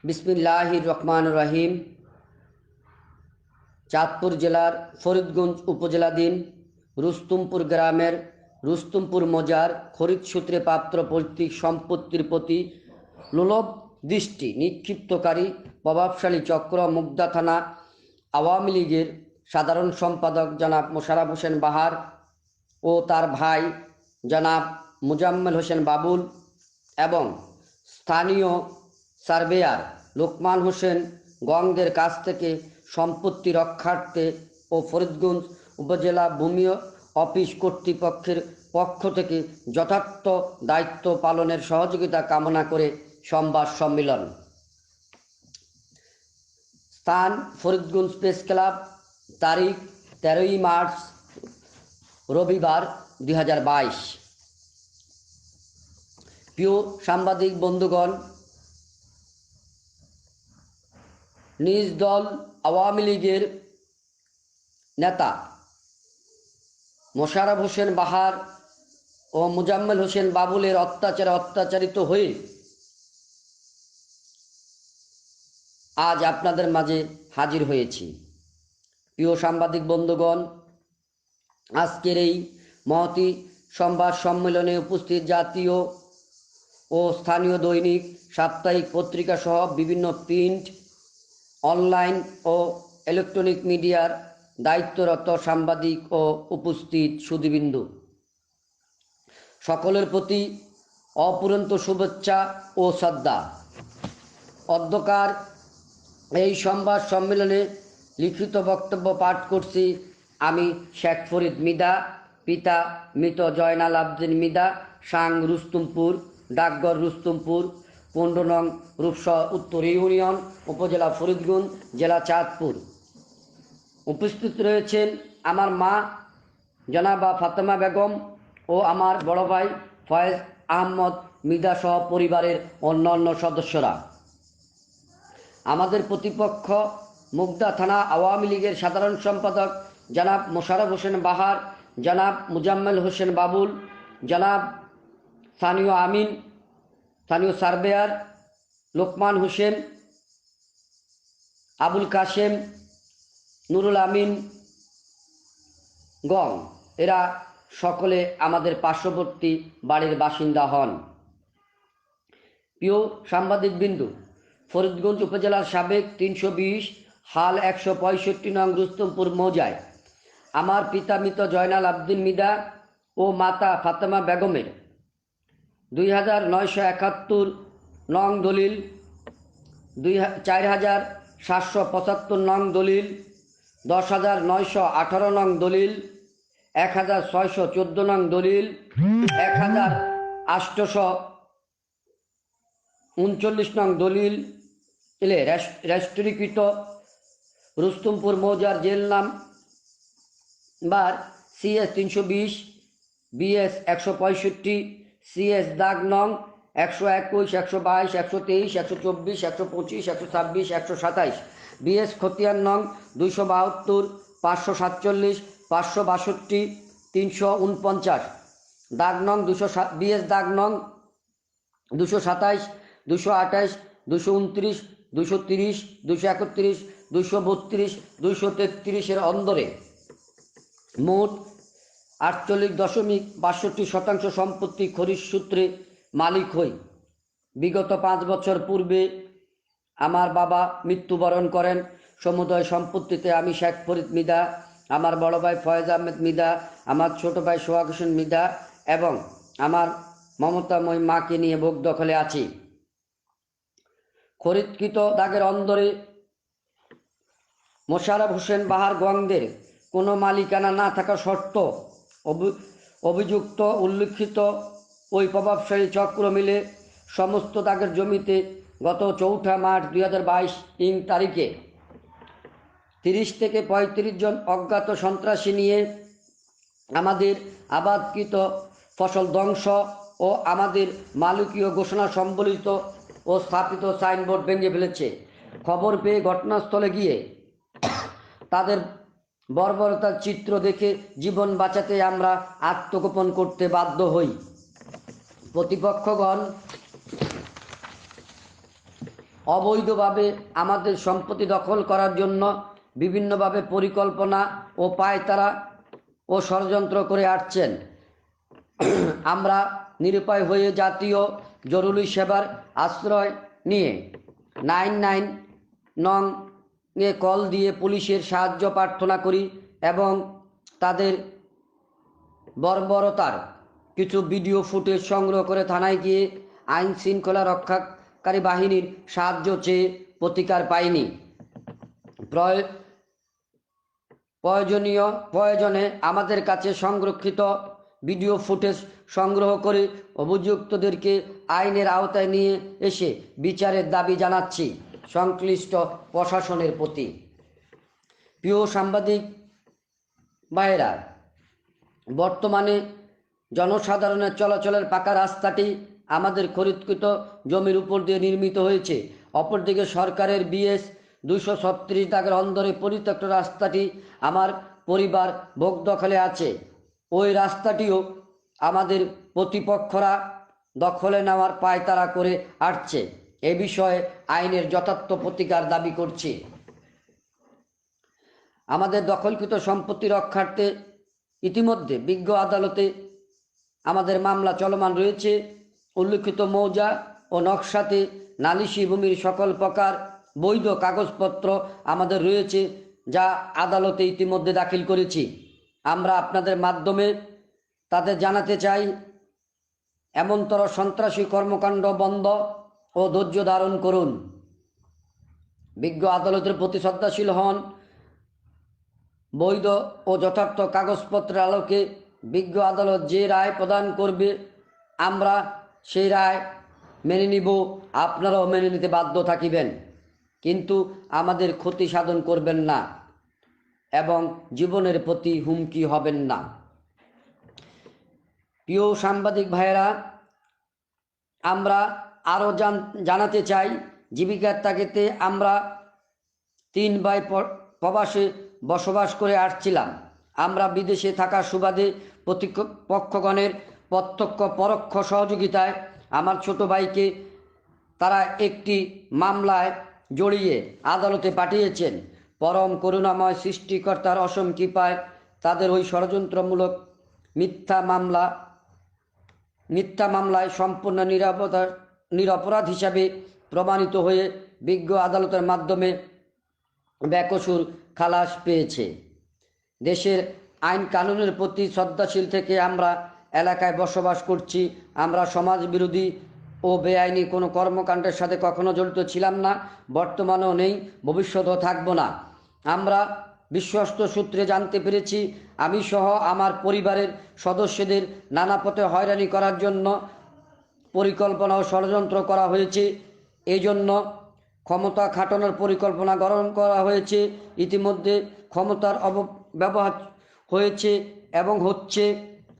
বিসমিল্লাহির রহমানির রহিম। চাঁদপুর জেলার ফরিদগঞ্জ উপজেলাধীন রুস্তমপুর গ্রামের রুস্তমপুর মৌজার খরিদ সূত্রে প্রাপ্ত পৈতৃক সম্পত্তির প্রতি লোলভ দৃষ্টি নিক্ষিপ্তকারী প্রভাবশালী চক্র মুগদা থানা আওয়ামী লীগের সাধারণ সম্পাদক জনাব মোশাররফ হোসেন বাহার ও তার ভাই জনাব মোজাম্মেল হোসেন বাবুল এবং স্থানীয় সার্ভেয়ার লোকমান হোসেন গংদের কাছ থেকে সম্পত্তি রক্ষার্থে ও ফরিদগঞ্জ উপজেলা ভূমি অফিস কর্তৃপক্ষের পক্ষ থেকে যথার্থ দায়িত্ব পালনের সহযোগিতা কামনা করে সংবাদ সম্মেলন। স্থান ফরিদগঞ্জ প্রেস ক্লাব, তারিখ 13ই মার্চ রবিবার 2022। প্রিয় সাংবাদিক বন্ধুগণ, নিজ দল আওয়ামী লীগের নেতা মোশাররফ হোসেন বাহার ও মোজাম্মেল হোসেন বাবুলের অত্যাচারিত হয়ে আজ আপনাদের মাঝে হাজির হয়েছি। প্রিয় সাংবাদিক বন্ধুগণ, আজকের এই মহতী সংবাদ সম্মেলনে উপস্থিত জাতীয় ও স্থানীয় দৈনিক, সাপ্তাহিক পত্রিকা সহ বিভিন্ন প্রিন্ট, অনলাইন ও ইলেকট্রনিক মিডিয়ার দায়িত্বরত সাংবাদিক ও উপস্থিত সুধীবৃন্দু, সকলের প্রতি অপুরন্ত শুভেচ্ছা ও শ্রদ্ধা। অধ্যকার এই সংবাদ সম্মেলনে লিখিত বক্তব্য পাঠ করছি আমি শেখ ফরিদ মিদা, পিতা মৃত জয়নাল আবদিন মিদা, সাং রুস্তমপুর, ডাকঘর রুস্তমপুর, 15 নং রূপসা উত্তর ইউনিয়ন, উপজেলা ফরিদগঞ্জ, জেলা চাঁদপুর। উপস্থিত রয়েছেন আমার মা জনাবা ফাতেমা বেগম ও আমার বড় ভাই ফয়েজ আহমদ মিদা সহ পরিবারের অন্যান্য সদস্যরা। আমাদের প্রতিপক্ষ মুগদা থানা আওয়ামী লীগের সাধারণ সম্পাদক জনাব মোশাররফ হোসেন বাহার, জনাব মোজাম্মেল হোসেন বাবুল, জনাব স্থানীয় আমিন, স্থানীয় সার্ভেয়ার লোকমান হোসেন, আবুল কাশেম, নুরুল আমিন গং, এরা সকলে আমাদের পার্শ্ববর্তী বাড়ির বাসিন্দা হন। প্রিয় সাংবাদিক বিন্দু, ফরিদগঞ্জ উপজেলার সাবেক 320 হাল 165 নং রুস্তমপুর মৌজায় আমার পিতা মৃত জয়নাল আবদিন মিদা ও মাতা ফাতেমা বেগমের 2971 নং দলিল, 4775 নং দলিল, 10,918 নং দলিল, 1614 নং দলিল, 1839 নং দলিল রেজিস্ট্রিকৃত রুস্তমপুর মৌজার jail number CS 320, BS 165, CS দাগ নং 121, 122, 123, 124, 125, 126, 127, BS খতিয়ান নং 272, 547, 562, 349, দাগ নং 200, BS দাগ নং 227, 228, 229, 230, 231, 232, 233 অন্দরে মোট 48.62% সম্পত্তি খরিদ সূত্রে মালিক হই। বিগত 5 বছর পূর্বে আমার বাবা মৃত্যুবরণ করেন। সমুদয় সম্পত্তিতে আমি শেখ ফরিদ মিদা, আমার বড় ভাই ফয়েজ আহমেদ মিদা, আমার ছোট ভাই সোহাগ হোসেন মিদা এবং আমার মমতাময়ী মাকে নিয়ে ভোগ দখলে আছি। খরিদকৃত দাগের অন্দরে মোশাররফ হোসেন বাহার গংদের কোনো মালিকানা না থাকা সত্ত্ব অভিযুক্ত উল্লিখিত ওই প্রভাবশালী চক্র মিলে সমস্ত দাগের জমিতে গত 4 মার্চ 2022 তারিখে 30 থেকে 35 জন অজ্ঞাত সন্ত্রাসী নিয়ে আমাদের আবাদকৃত ফসল ধ্বংস ও আমাদের মালিকীয় ঘোষণা সম্বলিত ও স্থাপিত সাইনবোর্ড ভেঙে ফেলেছে। খবর পেয়ে ঘটনাস্থলে গিয়ে তাদের বর্বরতার চিত্র দেখে জীবন বাঁচাতে আমরা আত্মগোপন করতে বাধ্য হই। প্রতিপক্ষগণ অবৈধভাবে আমাদের সম্পত্তি দখল করার জন্য বিভিন্নভাবে পরিকল্পনা ও পায়তারা ও ষড়যন্ত্র করে আসছেন। আমরা নিরুপায় হয়ে জাতীয় জরুরি সেবার আশ্রয় নিয়ে 99 নং এ কল দিয়ে পুলিশের সাহায্য প্রার্থনা করি এবং তাদের বর্বরতার কিছু ভিডিও ফুটেজ সংগ্রহ করে থানায় গিয়ে আইন শৃঙ্খলা রক্ষাকারী বাহিনীর সাহায্য চেয়ে প্রতিকার পাইনি। প্রয়োজনে আমাদের কাছে সংরক্ষিত ভিডিও ফুটেজ সংগ্রহ করে অভিযুক্তদেরকে আইনের আওতায় নিয়ে এসে বিচারের দাবি জানাচ্ছি সংশ্লিষ্ট প্রশাসনের প্রতি। প্রিয় সাংবাদিক ভাইয়েরা, বর্তমানে জনসাধারণের চলাচলের পাকা রাস্তাটি আমাদের খরিদকৃত জমির উপর দিয়ে নির্মিত হয়েছে। অপরদিকে সরকারের BS 236 দাগের অন্দরে পরিত্যক্ত রাস্তাটি আমার পরিবার ভোগ দখলে আছে। ওই রাস্তাটিও আমাদের প্রতিপক্ষরা দখলে নেওয়ার পায়তারা করে আসছে। এ বিষয়ে আইনের যথার্থ প্রতিকার দাবি করছি। আমাদের দখলকৃত সম্পত্তি রক্ষার্থে ইতিমধ্যে বিজ্ঞ আদালতে আমাদের মামলা চলমান রয়েছে। উল্লিখিত মৌজা ও নকশাতে নালিশি ভূমির সকল প্রকার বৈধ কাগজপত্র আমাদের রয়েছে, যা আদালতে ইতিমধ্যে দাখিল করেছি। আমরা আপনাদের মাধ্যমে তাদের জানাতে চাই, এমনতর সন্ত্রাসী কর্মকাণ্ড বন্ধ ও ধৈর্য ধারণ করুন। বিজ্ঞ আদালতের প্রতি শ্রদ্ধাশীল হন। বৈধ ও যথার্থ কাগজপত্রের আলোকে বিজ্ঞ আদালত যে রায় প্রদান করবে আমরা সেই রায় মেনে নিব। আপনারাও মেনে নিতে বাধ্য থাকিবেন, কিন্তু আমাদের ক্ষতি সাধন করবেন না এবং জীবনের প্রতি হুমকি হবেন না। প্রিয় সাংবাদিক ভাইয়েরা, আমরা আরও জানাতে চাই, জীবিকার তাগিদে আমরা 3 ভাই প্রবাসে বসবাস করে আসছিলাম। আমরা বিদেশে থাকার সুবাদে প্রতিপক্ষগণের প্রত্যক্ষ পরোক্ষ সহযোগিতায় আমার ছোট ভাইকে তারা একটি মামলায় জড়িয়ে আদালতে পাঠিয়েছেন। পরম করুণাময় সৃষ্টিকর্তার অসীম কৃপায় তাদের ওই ষড়যন্ত্রমূলক মিথ্যা মামলায় সম্পূর্ণ নিরপরাধ হিসাবে প্রমাণিত হয়ে বিজ্ঞ আদালতের মাধ্যমে বেকসুর খালাস পেয়েছে। দেশের আইন কানুনের প্রতি শ্রদ্ধাশীল থেকে আমরা এলাকায় বসবাস করছি। আমরা সমাজ বিরোধী ও বেআইনি কোনো কর্মকাণ্ডের সাথে কখনো জড়িত ছিলাম না, বর্তমানেও নেই, ভবিষ্যতেও থাকব না। আমরা বিশ্বস্ত সূত্রে জানতে পেরেছি আমি সহ আমার পরিবারের সদস্যদের নানা পথে হয়রানি করার জন্য পরিকল্পনা ও ষড়যন্ত্র করা হয়েছে। এই জন্য ক্ষমতা খাটানোর পরিকল্পনা গ্রহণ করা হয়েছে। ইতিমধ্যে ক্ষমতার অপব্যবহার হয়েছে এবং হচ্ছে।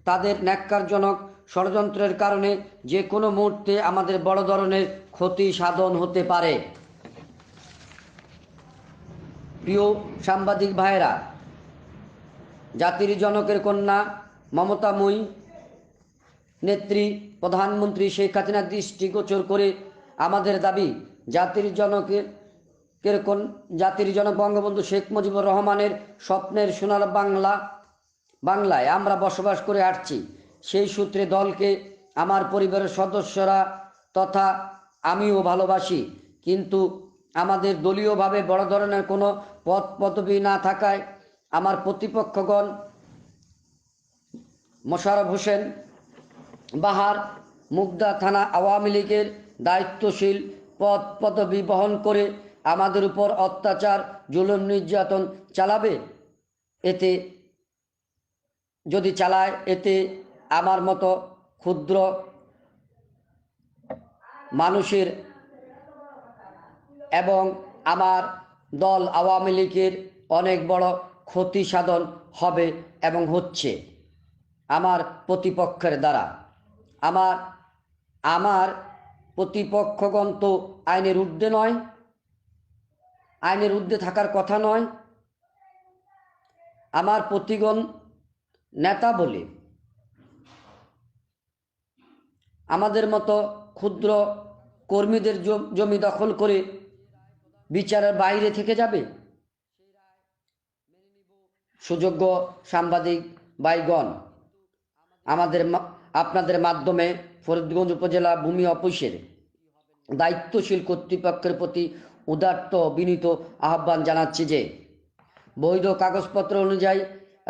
তাদের ন্যাক্কারজনক ষড়যন্ত্রের কারণে যে কোনো মুহূর্তে আমাদের বড় ধরনের ক্ষতি সাধন হতে পারে। প্রিয় সাংবাদিক ভাইয়েরা, জাতির জনকের কন্যা মমতাময়ী নেত্রী প্রধানমন্ত্রী শেখ হাসিনার দৃষ্টিগোচর করে আমাদের দাবি, জাতির জনক বঙ্গবন্ধু শেখ মুজিবুর রহমানের স্বপ্নের সোনার বাংলায় আমরা বসবাস করে আসছি। সেই সূত্রে দলকে আমার পরিবারের সদস্যরা তথা আমিও ভালোবাসি, কিন্তু আমাদের দলীয়ভাবে বড় ধরনের কোনো পদ পদবি না থাকায় আমার প্রতিপক্ষগণ মোশাররফ হোসেন বাহার মুগদা থানা আওয়ামী লীগের দায়িত্বশীল পদ পদবি বহন করে আমাদের উপর অত্যাচার, জুলুম, নির্যাতন চালাবে। যদি চালায়, এতে আমার মতো ক্ষুদ্র মানুষের এবং আমার দল আওয়ামী লীগের অনেক বড় ক্ষতি সাধন হবে এবং হচ্ছে আমার প্রতিপক্ষের দ্বারা। আমার প্রতিপক্ষগণ তো আইনের ঊর্ধ্বে নয়, আইনের ঊর্ধ্বে থাকার কথা নয়। আমার প্রতিগণ নেতা বলে আমাদের মতো ক্ষুদ্র কর্মীদের জমি দখল করে বিচারের বাইরে থেকে যাবে? সুযোগ্য সাংবাদিক ভাইগণ, আপনাদের মাধ্যমে ফরিদগঞ্জ উপজেলা ভূমি অফিসের দায়িত্বশীল কর্তৃপক্ষের প্রতি উদাত্ত বিনীত আহ্বান জানাচ্ছি যে বৈধ কাগজপত্র অনুযায়ী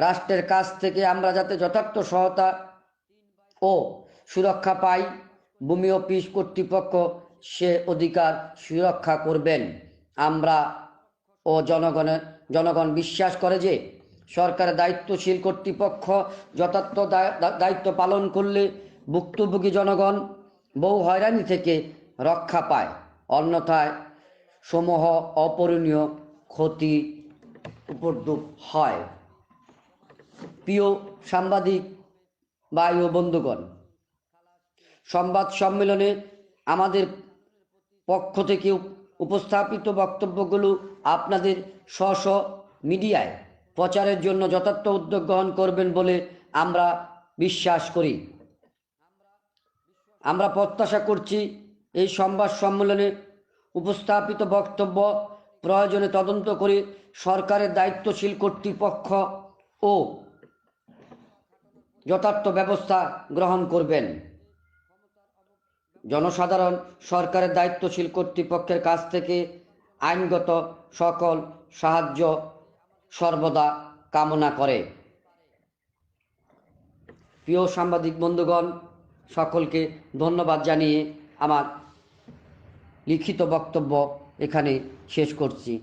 রাষ্ট্রের কাছ থেকে আমরা যাতে যথার্থ সহায়তা ও সুরক্ষা পাই, ভূমি অফিস কর্তৃপক্ষ সে অধিকার সুরক্ষা করবেন। আমরা ও জনগণ বিশ্বাস করে যে সরকারের দায়িত্বশীল কর্তৃপক্ষ যথার্থ দায়িত্ব পালন করলে ভুক্তভোগী জনগণ বহু হয়রানি থেকে রক্ষা পায়, অন্যথায় সমূহ অপূরণীয় ক্ষতি উপদ্রব হয়। প্রিয় সাংবাদিক ভাই ও বন্ধুগণ, সংবাদ সম্মেলনে আমাদের পক্ষ থেকে উপস্থাপিত বক্তব্যগুলো আপনাদের স্ব মিডিয়ায় প্রচারের জন্য যথার্থ উদ্যোগ গ্রহণ করবেন বলে আমরা বিশ্বাস করি। আমরা প্রত্যাশা করছি এই সংবাদ সম্মেলনে উপস্থাপিত বক্তব্য প্রয়োজনে তদন্ত করে সরকারের দায়িত্বশীল কর্তৃপক্ষ ও যথার্থ ব্যবস্থা গ্রহণ করবেন। জনসাধারণ সরকারের দায়িত্বশীল কর্তৃপক্ষের কাছ থেকে আইনগত সকল সাহায্য সর্বদা কামনা করে। প্রিয় সাংবাদিক বন্ধুগণ, সকলকে ধন্যবাদ জানিয়ে আমার লিখিত বক্তব্য এখানে শেষ করছি।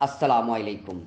আসসালামু আলাইকুম।